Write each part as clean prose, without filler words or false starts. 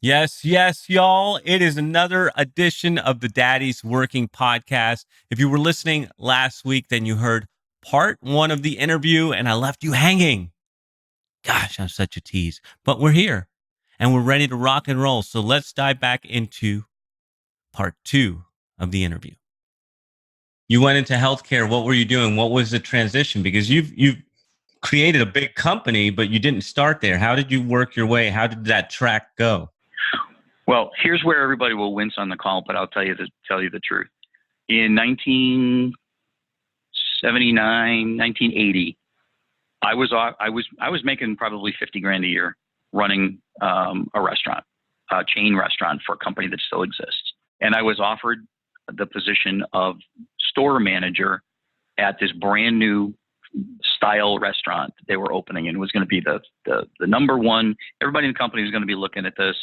Yes, yes, y'all. It is another edition of the Daddy's Working Podcast. If you were listening last week, then you heard part one of the interview and I left you hanging. Gosh, I'm such a tease. But we're here and we're ready to rock and roll. So let's dive back into part two of the interview. You went into healthcare. What were you doing? What was the transition? Because you've created a big company, but you didn't start there. How did you work your way? How did that track go? Well, here's where everybody will wince on the call, but I'll tell you the truth. In 1979, 1980, I was making probably $50,000 a year running a restaurant, a chain restaurant for a company that still exists, and I was offered the position of store manager at this brand new style restaurant that they were opening, and it was going to be the number one. Everybody in the company was going to be looking at this.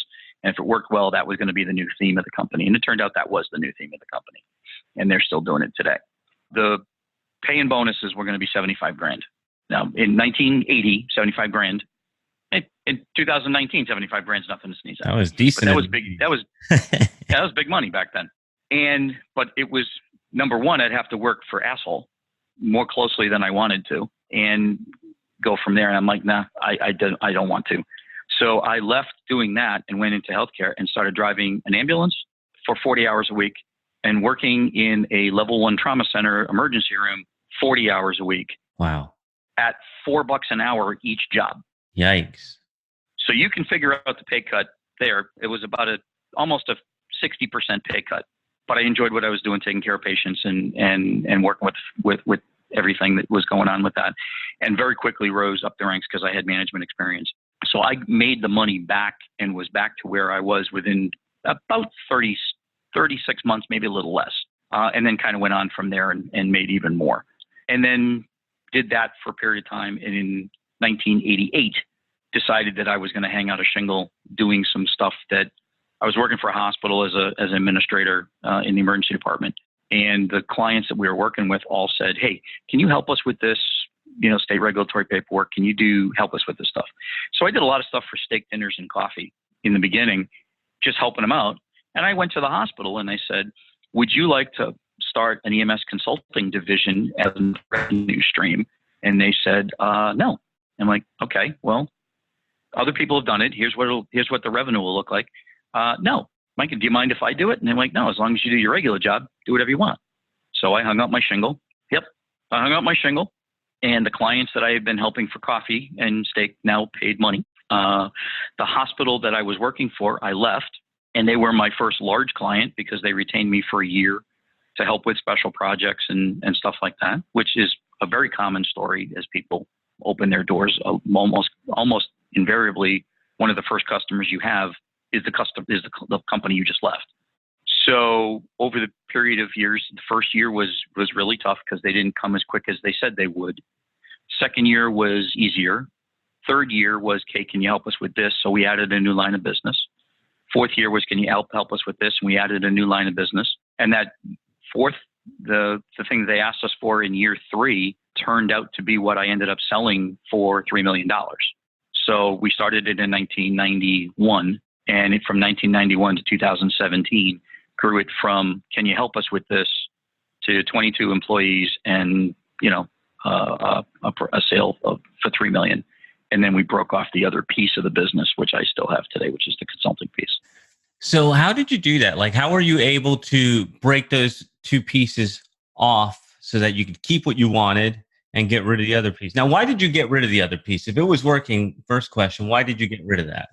And if it worked well, that was going to be the new theme of the company. And it turned out that was the new theme of the company. And they're still doing it today. The pay and bonuses were going to be $75,000. Now, in 1980, $75,000. In 2019, $75,000 is nothing to sneeze at. That was decent. But that was big. That was that was big money back then. But it was, number one, I'd have to work for asshole more closely than I wanted to and go from there. And I'm like, nah, I don't want to. So I left doing that and went into healthcare and started driving an ambulance for 40 hours a week and working in a level 1 trauma center emergency room 40 hours a week. Wow. At $4 an hour each job. Yikes. So you can figure out the pay cut there. It was about almost a 60% pay cut, but I enjoyed what I was doing, taking care of patients and working with everything that was going on with that, and very quickly rose up the ranks because I had management experience. So I made the money back and was back to where I was within about 36 months, maybe a little less. And then kind of went on from there and made even more. And then did that for a period of time. And in 1988, decided that I was going to hang out a shingle doing some stuff that I was working for a hospital as an administrator in the emergency department. And the clients that we were working with all said, hey, can you help us with this? State regulatory paperwork. Can you help us with this stuff? So I did a lot of stuff for steak dinners and coffee in the beginning, just helping them out. And I went to the hospital and I said, would you like to start an EMS consulting division as a revenue stream? And they said, no. I'm like, okay, well, other people have done it. Here's what the revenue will look like. No. Mike, do you mind if I do it? And they're like, no, as long as you do your regular job, do whatever you want. So I hung up my shingle. Yep. I hung up my shingle. And the clients that I had been helping for coffee and steak now paid money. The hospital that I was working for, I left, and they were my first large client because they retained me for a year to help with special projects and stuff like that, which is a very common story as people open their doors. Almost invariably, one of the first customers you have is the company you just left. So over the period of years, the first year was really tough because they didn't come as quick as they said they would. Second year was easier. Third year was, okay, can you help us with this? So we added a new line of business. Fourth year was, can you help us with this? And we added a new line of business. And that fourth, the thing they asked us for in year 3 turned out to be what I ended up selling for $3 million. So we started it in 1991, and from 1991 to 2017, grew it from, can you help us with this, to 22 employees and, a sale for $3 million. And then we broke off the other piece of the business, which I still have today, which is the consulting piece. So how did you do that? Like, how were you able to break those two pieces off so that you could keep what you wanted and get rid of the other piece? Now, why did you get rid of the other piece? If it was working, first question, why did you get rid of that?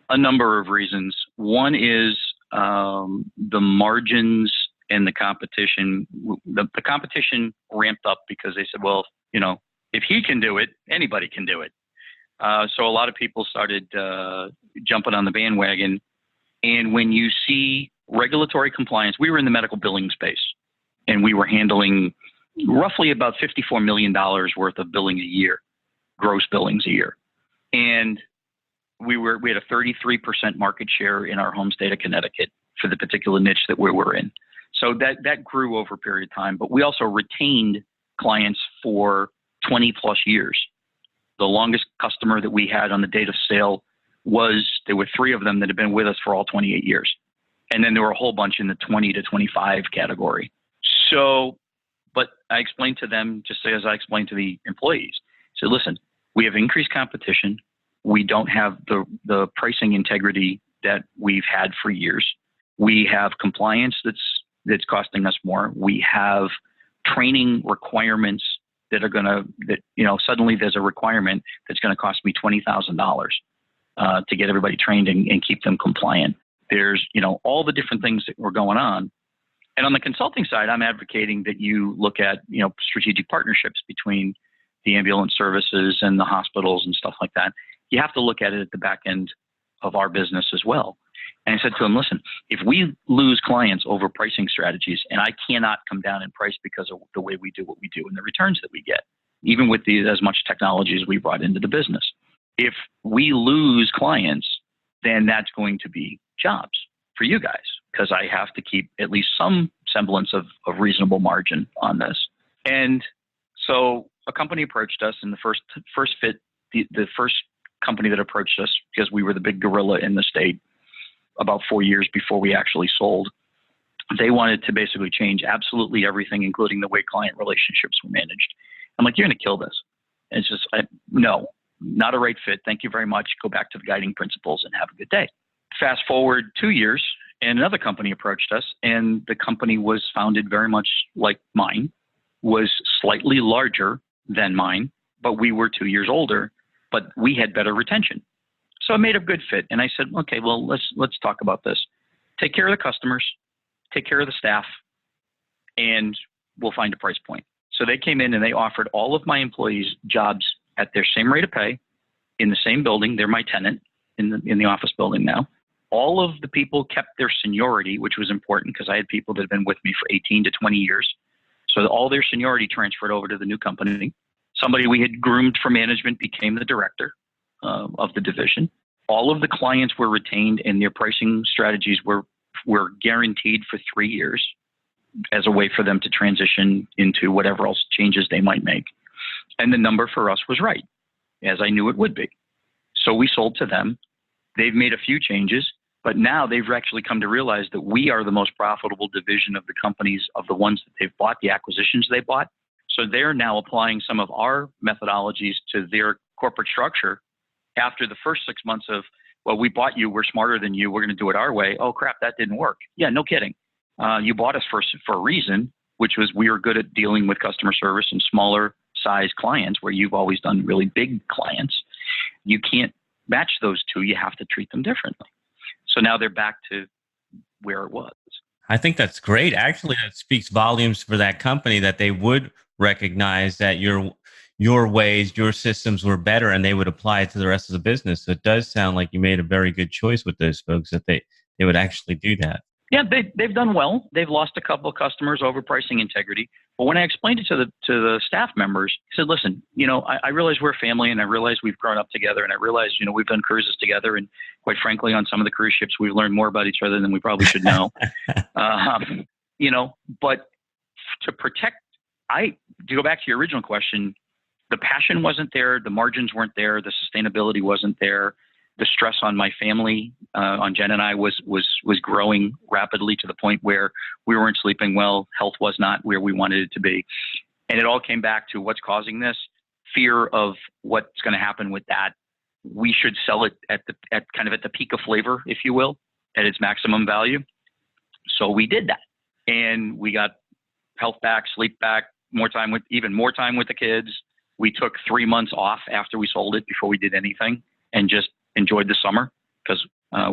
A number of reasons. One is the margins and the competition. The competition ramped up because they said, well, if he can do it, anybody can do it. So a lot of people started jumping on the bandwagon. And when you see regulatory compliance, we were in the medical billing space, and we were handling roughly about $54 million worth of billing a year, gross billings a year. And we had a 33% market share in our home state of Connecticut for the particular niche that we were in. So that grew over a period of time, but we also retained clients for 20 plus years. The longest customer that we had on the date of sale was there were 3 of them that had been with us for all 28 years. And then there were a whole bunch in the 20 to 25 category. So, but I explained to them, just as I explained to the employees, so listen, we have increased competition. We don't have the pricing integrity that we've had for years. We have compliance that's costing us more. We have training requirements that suddenly there's a requirement that's going to cost me $20,000 to get everybody trained and keep them compliant. There's, all the different things that were going on. And on the consulting side, I'm advocating that you look at, strategic partnerships between the ambulance services and the hospitals and stuff like that. You have to look at it at the back end of our business as well. And I said to him, listen, if we lose clients over pricing strategies, and I cannot come down in price because of the way we do what we do and the returns that we get, even with as much technology as we brought into the business, if we lose clients, then that's going to be jobs for you guys, because I have to keep at least some semblance of reasonable margin on this. And so a company approached us, and the first company that approached us, because we were the big gorilla in the state about 4 years before we actually sold, they wanted to basically change absolutely everything, including the way client relationships were managed. I'm like, you're going to kill this. And it's just, no, not a right fit. Thank you very much. Go back to the guiding principles and have a good day. Fast forward 2 years, and another company approached us, and the company was founded very much like mine, was slightly larger than mine, but we were 2 years older, but we had better retention. So it made a good fit. And I said, okay, well, let's talk about this. Take care of the customers, take care of the staff, and we'll find a price point. So they came in and they offered all of my employees jobs at their same rate of pay in the same building. They're my tenant in the office building now. All of the people kept their seniority, which was important because I had people that had been with me for 18 to 20 years. So all their seniority transferred over to the new company. Somebody we had groomed for management became the director of the division. All of the clients were retained, and their pricing strategies were guaranteed for 3 years as a way for them to transition into whatever else changes they might make. And the number for us was right, as I knew it would be. So we sold to them. They've made a few changes, but now they've actually come to realize that we are the most profitable division of the companies, of the ones that they've bought, the acquisitions they bought. So they're now applying some of our methodologies to their corporate structure after the first 6 months of, well, we bought you, we're smarter than you, we're going to do it our way. Oh, crap, that didn't work. Yeah, no kidding. You bought us for a reason, which was we are good at dealing with customer service and smaller size clients, where you've always done really big clients. You can't match those two. You have to treat them differently. So now they're back to where it was. I think that's great. Actually, that speaks volumes for that company, that they would recognize that your ways, your systems were better, and they would apply it to the rest of the business. So it does sound like you made a very good choice with those folks, that they would actually do that. Yeah, they've done well. They've lost a couple of customers over pricing integrity. But when I explained it to the staff members, I said, listen, I realize we're a family, and I realize we've grown up together, and I realize, we've done cruises together. And quite frankly, on some of the cruise ships, we've learned more about each other than we probably should know. But to protect, to go back to your original question, the passion wasn't there. The margins weren't there. The sustainability wasn't there. The stress on my family, on Jen and I, was growing rapidly to the point where we weren't sleeping well. Health was not where we wanted it to be. And it all came back to what's causing this: fear of what's going to happen with that. We should sell it at kind of at the peak of flavor, if you will, at its maximum value. So we did that. And we got health back, sleep back, even more time with the kids. We took 3 months off after we sold it before we did anything, and just enjoyed the summer, because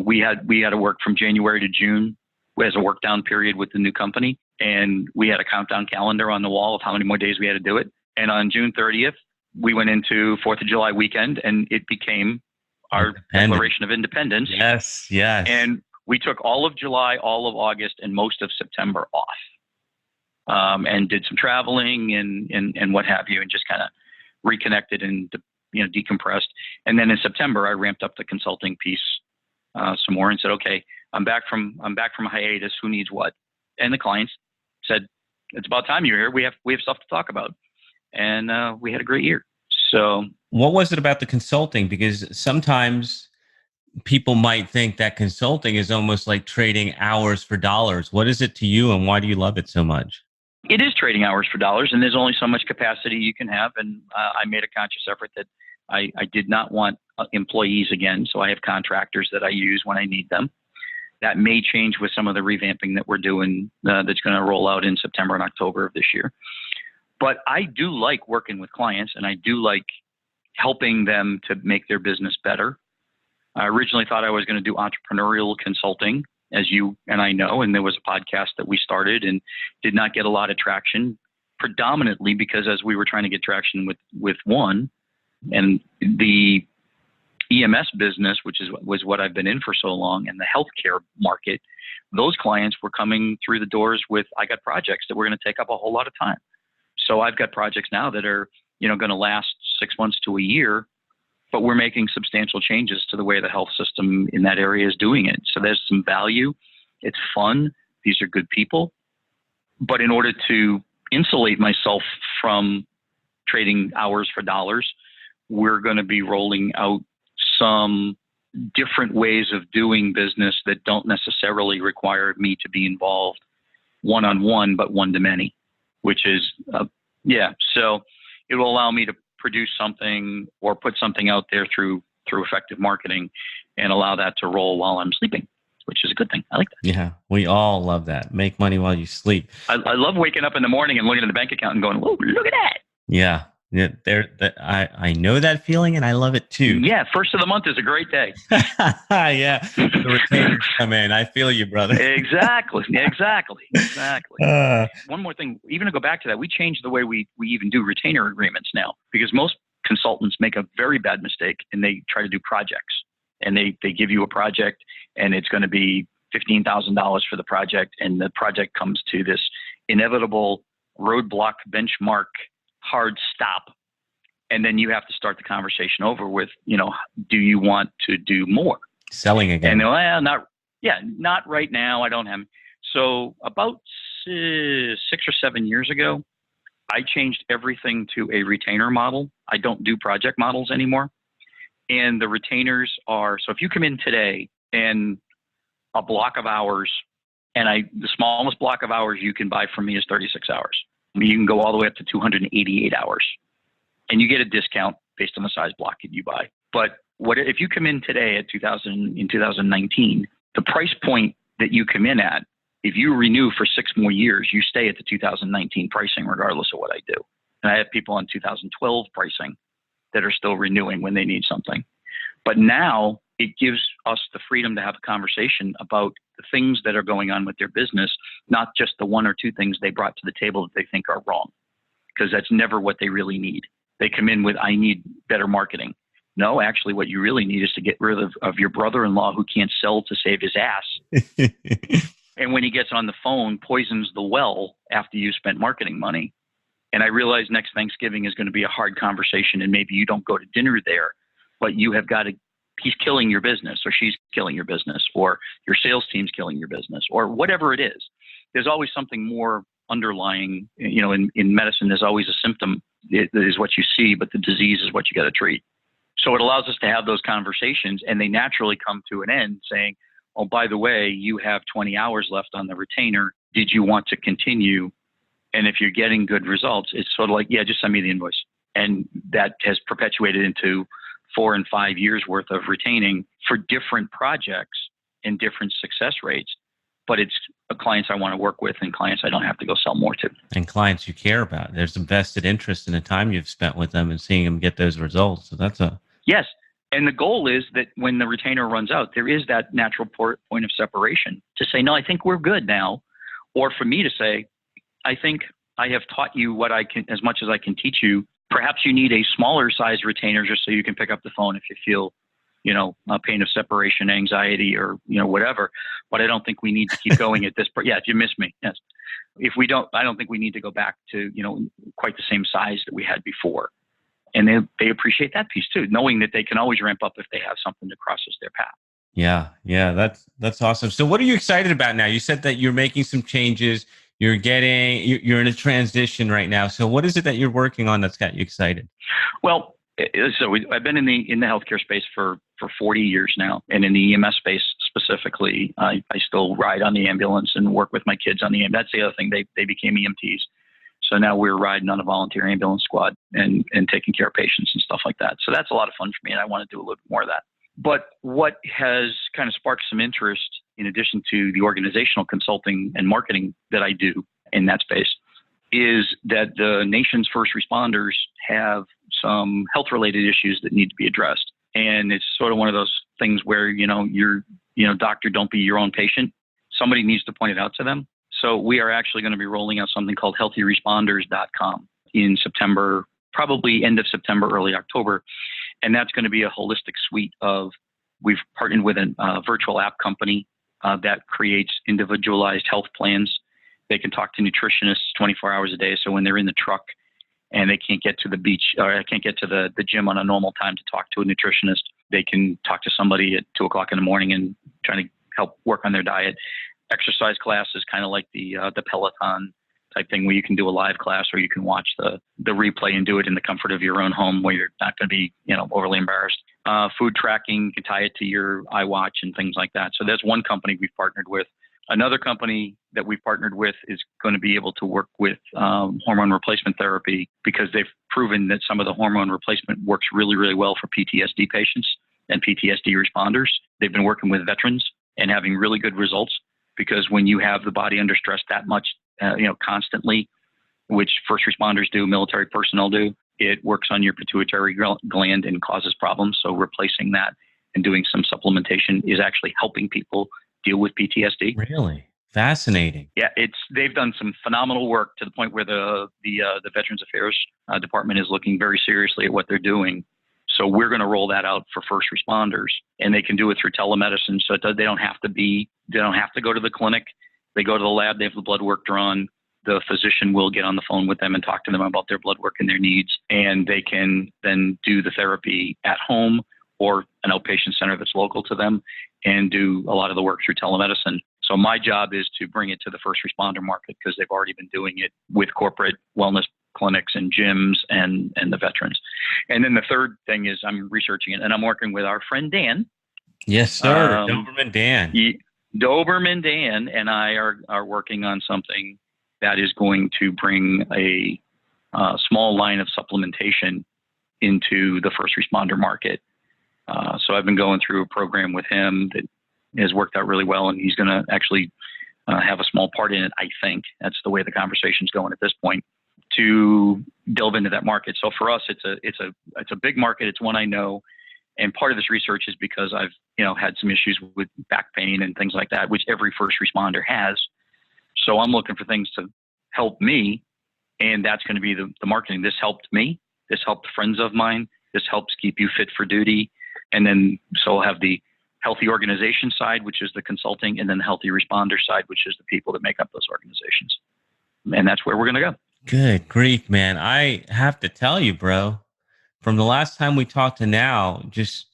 we had to work from January to June as a work down period with the new company. And we had a countdown calendar on the wall of how many more days we had to do it. And on June 30th, we went into 4th of July weekend, and it became our Declaration of Independence. Yes, yes. And we took all of July, all of August, and most of September off, and did some traveling and what have you, and just kind of reconnected and decompressed. And then in September, I ramped up the consulting piece some more and said, okay, I'm back from a hiatus. Who needs what? And the clients said, it's about time you're here. We have stuff to talk about. And we had a great year. So what was it about the consulting? Because sometimes people might think that consulting is almost like trading hours for dollars. What is it to you, and why do you love it so much? It is trading hours for dollars, and there's only so much capacity you can have. And I made a conscious effort that I did not want employees again, so I have contractors that I use when I need them. That may change with some of the revamping that we're doing that's going to roll out in September and October of this year. But I do like working with clients, and I do like helping them to make their business better. I originally thought I was going to do entrepreneurial consulting, as you and I know, and there was a podcast that we started and did not get a lot of traction, predominantly because as we were trying to get traction with one, and the EMS business, which was what I've been in for so long, and the healthcare market, those clients were coming through the doors with, I got projects that were going to take up a whole lot of time. So I've got projects now that are, going to last 6 months to a year, but we're making substantial changes to the way the health system in that area is doing it. So there's some value. It's fun. These are good people. But in order to insulate myself from trading hours for dollars, we're going to be rolling out some different ways of doing business that don't necessarily require me to be involved one-on-one, but one-to-many, which is, so it will allow me to produce something or put something out there through effective marketing and allow that to roll while I'm sleeping, which is a good thing. I like that. Yeah, we all love that. Make money while you sleep. I love waking up in the morning and looking at the bank account and going, whoa, look at that. Yeah. Yeah, I know that feeling, and I love it too. Yeah, first of the month is a great day. Yeah, the retainers come in. I feel you, brother. Exactly. One more thing, even to go back to that, we changed the way we even do retainer agreements now, because most consultants make a very bad mistake and they try to do projects, and they give you a project and it's going to be $15,000 for the project, and the project comes to this inevitable roadblock, benchmark, hard stop. And then you have to start the conversation over with, do you want to do more? Selling again. And not right now. I don't have. So about 6 or 7 years ago, I changed everything to a retainer model. I don't do project models anymore. And the retainers are, so if you come in today and a block of hours, and the smallest block of hours you can buy from me is 36 hours. You can go all the way up to 288 hours, and you get a discount based on the size block that you buy. But if you come in today in 2019, the price point that you come in at, if you renew for 6 more years, you stay at the 2019 pricing regardless of what I do. And I have people on 2012 pricing that are still renewing when they need something. But now it gives us the freedom to have a conversation about the things that are going on with their business, not just the 1 or 2 things they brought to the table that they think are wrong, because that's never what they really need. They come in with, I need better marketing. No, actually what you really need is to get rid of your brother-in-law who can't sell to save his ass. And when he gets on the phone, poisons the well after you spent marketing money. And I realize next Thanksgiving is going to be a hard conversation, and maybe you don't go to dinner there, but you have got to, he's killing your business, or she's killing your business, or your sales team's killing your business, or whatever it is. There's always something more underlying. In medicine, there's always a symptom. It is what you see, but the disease is what you got to treat. So it allows us to have those conversations, and they naturally come to an end saying, oh, by the way, you have 20 hours left on the retainer. Did you want to continue? And if you're getting good results, it's sort of like, yeah, just send me the invoice. And that has perpetuated into 4 and 5 years worth of retaining for different projects and different success rates. But it's clients I want to work with and clients I don't have to go sell more to. And clients you care about. There's a vested interest in the time you've spent with them and seeing them get those results. So that's Yes. And the goal is that when the retainer runs out, there is that natural point of separation to say, no, I think we're good now. Or for me to say, I think I have taught you what I can, as much as I can teach you. Perhaps you need a smaller size retainer just so you can pick up the phone if you feel, a pain of separation, anxiety, or, whatever. But I don't think we need to keep going at this point. Yeah, if you miss me, yes. If we don't, I don't think we need to go back to, quite the same size that we had before. And they appreciate that piece too, knowing that they can always ramp up if they have something that crosses their path. Yeah, that's awesome. So what are you excited about now? You said that you're making some changes. You're in a transition right now. So what is it that you're working on that's got you excited? Well, I've been in the healthcare space for 40 years now, and in the EMS space specifically, I still ride on the ambulance and work with my kids on the ambulance. That's the other thing. They became EMTs. So now we're riding on a volunteer ambulance squad and taking care of patients and stuff like that. So that's a lot of fun for me, and I want to do a little bit more of that. But what has kind of sparked some interest, in addition to the organizational consulting and marketing that I do in that space, is that the nation's first responders have some health-related issues that need to be addressed. And it's sort of one of those things where, doctor, don't be your own patient. Somebody needs to point it out to them. So we are actually going to be rolling out something called healthyresponders.com in September, probably end of September, early October. And that's going to be a holistic suite we've partnered with a virtual app company that creates individualized health plans. They can talk to nutritionists 24 hours a day. So when they're in the truck and they can't get to the beach or can't get to the gym on a normal time to talk to a nutritionist, they can talk to somebody at 2:00 in the morning and trying to help work on their diet. Exercise class is kind of like the Peloton type thing where you can do a live class or you can watch the replay and do it in the comfort of your own home where you're not going to be, overly embarrassed. Food tracking, you can tie it to your iWatch and things like that. So there's one company we've partnered with. Another company that we've partnered with is going to be able to work with hormone replacement therapy because they've proven that some of the hormone replacement works really, really well for PTSD patients and PTSD responders. They've been working with veterans and having really good results because when you have the body under stress that much, constantly, which first responders do, military personnel do, it works on your pituitary gland and causes problems. So replacing that and doing some supplementation is actually helping people deal with PTSD. Really? Fascinating. Yeah, they've done some phenomenal work to the point where the Veterans Affairs Department is looking very seriously at what they're doing. So we're going to roll that out for first responders, and they can do it through telemedicine. So they don't have to go to the clinic. They go to the lab. They have the blood work drawn. The physician will get on the phone with them and talk to them about their blood work and their needs, and they can then do the therapy at home or an outpatient center that's local to them and do a lot of the work through telemedicine. So my job is to bring it to the first responder market because they've already been doing it with corporate wellness clinics and gyms and the veterans. And then the third thing is I'm researching it, and I'm working with our friend Dan. Yes, sir. Doberman Dan. Doberman Dan and I are working on something that is going to bring a small line of supplementation into the first responder market. So I've been going through a program with him that has worked out really well, and he's going to actually have a small part in it, I think. That's the way the conversation's going at this point, to delve into that market. So for us, it's a big market. It's one I know. And part of this research is because I've had some issues with back pain and things like that, which every first responder has. So I'm looking for things to help me, and that's going to be the marketing. This helped me. This helped friends of mine. This helps keep you fit for duty. And then so I'll have the healthy organization side, which is the consulting, and then the healthy responder side, which is the people that make up those organizations. And that's where we're going to go. Good grief, man. I have to tell you, bro, from the last time we talked to now, just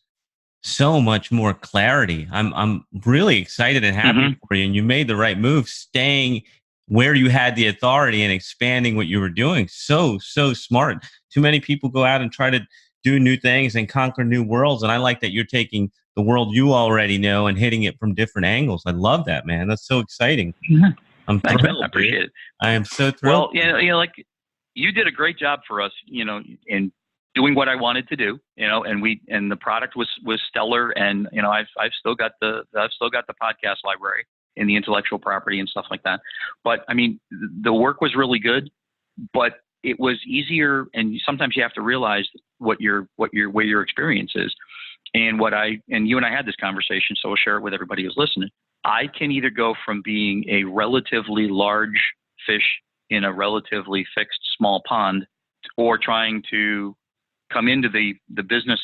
so much more clarity. I'm really excited and happy for you. And you made the right move, staying where you had the authority and expanding what you were doing. So smart. Too many people go out and try to do new things and conquer new worlds. And I like that you're taking the world you already know and hitting it from different angles. I love that, man. That's so exciting. I'm Thanks, thrilled. man. I appreciate it. I am so thrilled. Well, like you did a great job for us, in doing what I wanted to do, and the product was stellar. And, I've still got the podcast library and the intellectual property and stuff like that. But I mean, the work was really good, but it was easier. And sometimes you have to realize where your experience is. And you and I had this conversation, so I'll share it with everybody who's listening. I can either go from being a relatively large fish in a relatively fixed small pond, or trying to come into the business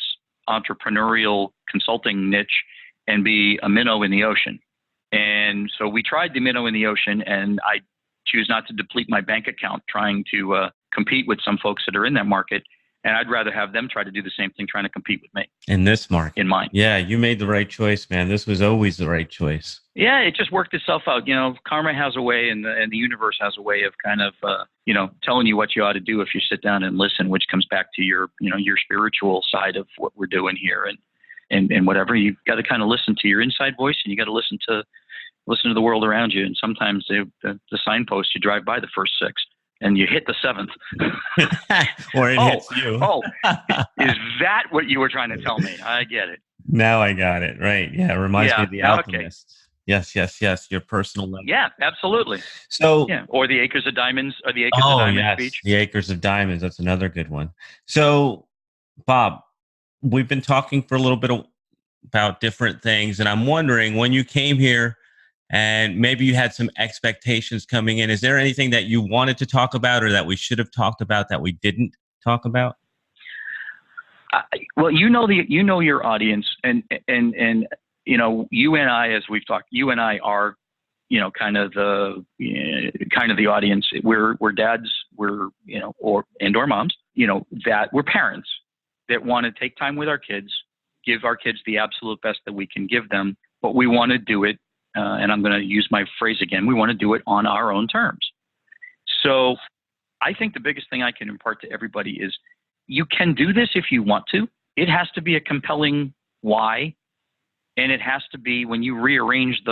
entrepreneurial consulting niche and be a minnow in the ocean. And so we tried the minnow in the ocean, and I choose not to deplete my bank account trying to compete with some folks that are in that market. And I'd rather have them try to do the same thing, trying to compete with me. In this market. In mine. Yeah, you made the right choice, man. This was always the right choice. Yeah, it just worked itself out. Karma has a way, and the universe has a way of kind of, telling you what you ought to do if you sit down and listen, which comes back to your spiritual side of what we're doing here, and whatever. You've got to kind of listen to your inside voice, and you got to listen to the world around you. And sometimes the signposts, you drive by the first 6. And you hit the 7th. Or it hits you. Is that what you were trying to tell me? I get it. Now I got it. Right. Yeah. It reminds me of The Alchemist. Okay. Yes. Your personal level. Yeah, absolutely. So, or the Acres of Diamonds, or the Acres of Diamonds speech. The Acres of Diamonds. That's another good one. So, Bob, we've been talking for a little bit about different things. And I'm wondering, when you came here, and maybe you had some expectations coming in, is there anything that you wanted to talk about, or that we should have talked about that we didn't talk about? Well, your audience, and you and I, as we've talked, you and I are, kind of the audience. We're dads, or moms, that we're parents that want to take time with our kids, give our kids the absolute best that we can give them, but we want to do it. And I'm going to use my phrase again. We want to do it on our own terms. So I think the biggest thing I can impart to everybody is you can do this if you want to. It has to be a compelling why. And it has to be when you rearrange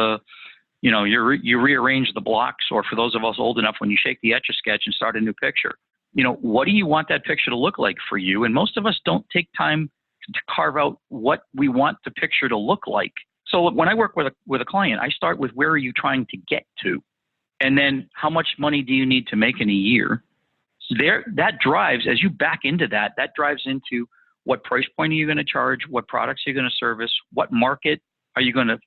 you rearrange the blocks, or for those of us old enough, when you shake the Etch-a-Sketch and start a new picture, what do you want that picture to look like for you? And most of us don't take time to carve out what we want the picture to look like. So when I work with a client, I start with, where are you trying to get to? And then, how much money do you need to make in a year? So that drives, as you back into that drives into what price point are you going to charge? What products are you going to service? What market are you going to,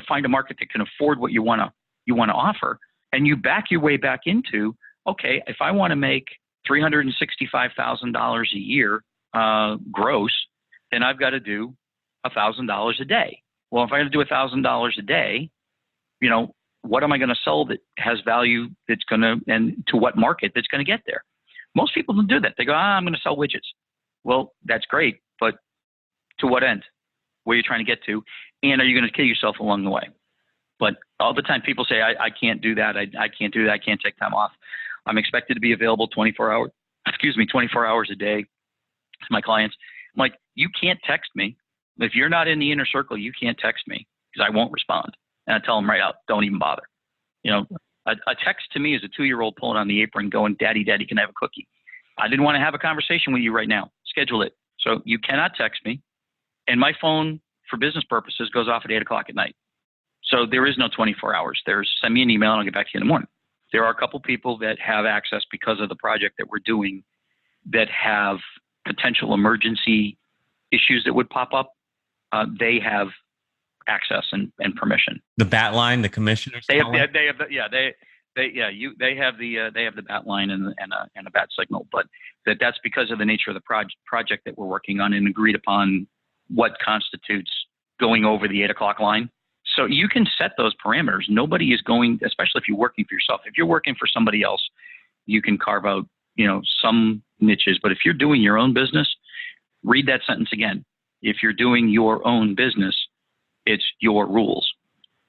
find a market that can afford what you want to offer? And you back your way back into, okay, if I want to make $365,000 a year gross, then I've got to do $1,000 a day. Well, if I got to do $1,000 a day, what am I going to sell that has value, and to what market that's going to get there? Most people don't do that. They go, I'm going to sell widgets. Well, that's great, but to what end? Where are you trying to get to? And are you going to kill yourself along the way? But all the time people say, I can't do that. I can't do that. I can't take time off. I'm expected to be available 24 hours a day to my clients. I'm like, you can't text me. If you're not in the inner circle, you can't text me, because I won't respond. And I tell them right out, don't even bother. A text to me is a 2-year-old pulling on the apron going, Daddy, can I have a cookie? I didn't want to have a conversation with you right now. Schedule it. So you cannot text me. And my phone, for business purposes, goes off at 8:00 at night. So there is no 24 hours. Send me an email and I'll get back to you in the morning. There are a couple people that have access because of the project that we're doing, that have potential emergency issues that would pop up. They have access and permission. The bat line, the commissioners. They have the bat line and a bat signal, but that's because of the nature of the project that we're working on, and agreed upon what constitutes going over the 8:00 line. So you can set those parameters. Nobody is going, especially if you're working for yourself. If you're working for somebody else, you can carve out, some niches. But if you're doing your own business, read that sentence again. If you're doing your own business, it's your rules,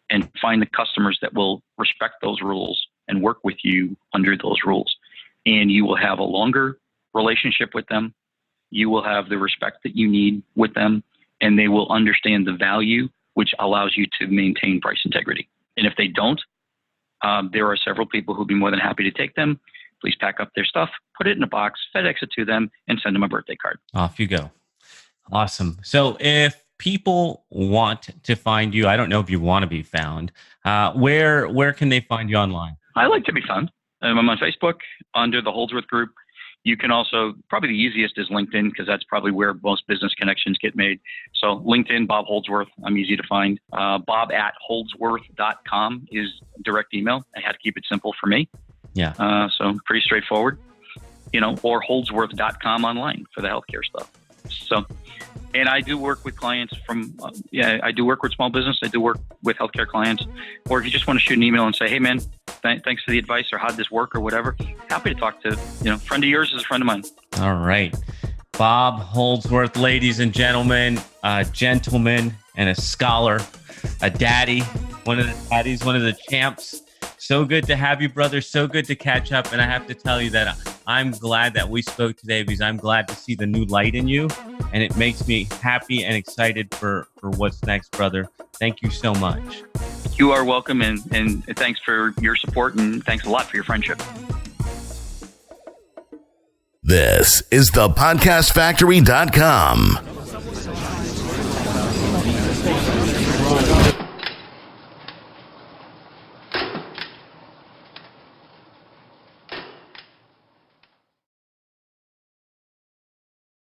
and find the customers that will respect those rules and work with you under those rules. And you will have a longer relationship with them. You will have the respect that you need with them, and they will understand the value, which allows you to maintain price integrity. And if they don't, there are several people who'll be more than happy to take them. Please pack up their stuff, put it in a box, FedEx it to them, and send them a birthday card. Off you go. Awesome. So if people want to find you, I don't know if you want to be found, where can they find you online? I like to be found. I'm on Facebook under the Holdsworth Group. You can also, probably the easiest is LinkedIn, because that's probably where most business connections get made. So LinkedIn, Bob Holdsworth, I'm easy to find. Bob@holdsworth.com is direct email. I had to keep it simple for me. Yeah. So pretty straightforward, or holdsworth.com online for the healthcare stuff. So, and I do work with clients I do work with small business. I do work with healthcare clients. Or if you just want to shoot an email and say, hey man, thanks for the advice, or how did this work, or whatever, happy to talk to, friend of yours is a friend of mine. All right. Bob Holdsworth, ladies and gentlemen, a gentleman and a scholar, a daddy, one of the daddies, one of the champs. So good to have you, brother. So good to catch up. And I have to tell you that I'm glad that we spoke today because I'm glad to see the new light in you. And it makes me happy and excited for what's next, brother. Thank you so much. You are welcome. And thanks for your support. And thanks a lot for your friendship. This is thepodcastfactory.com.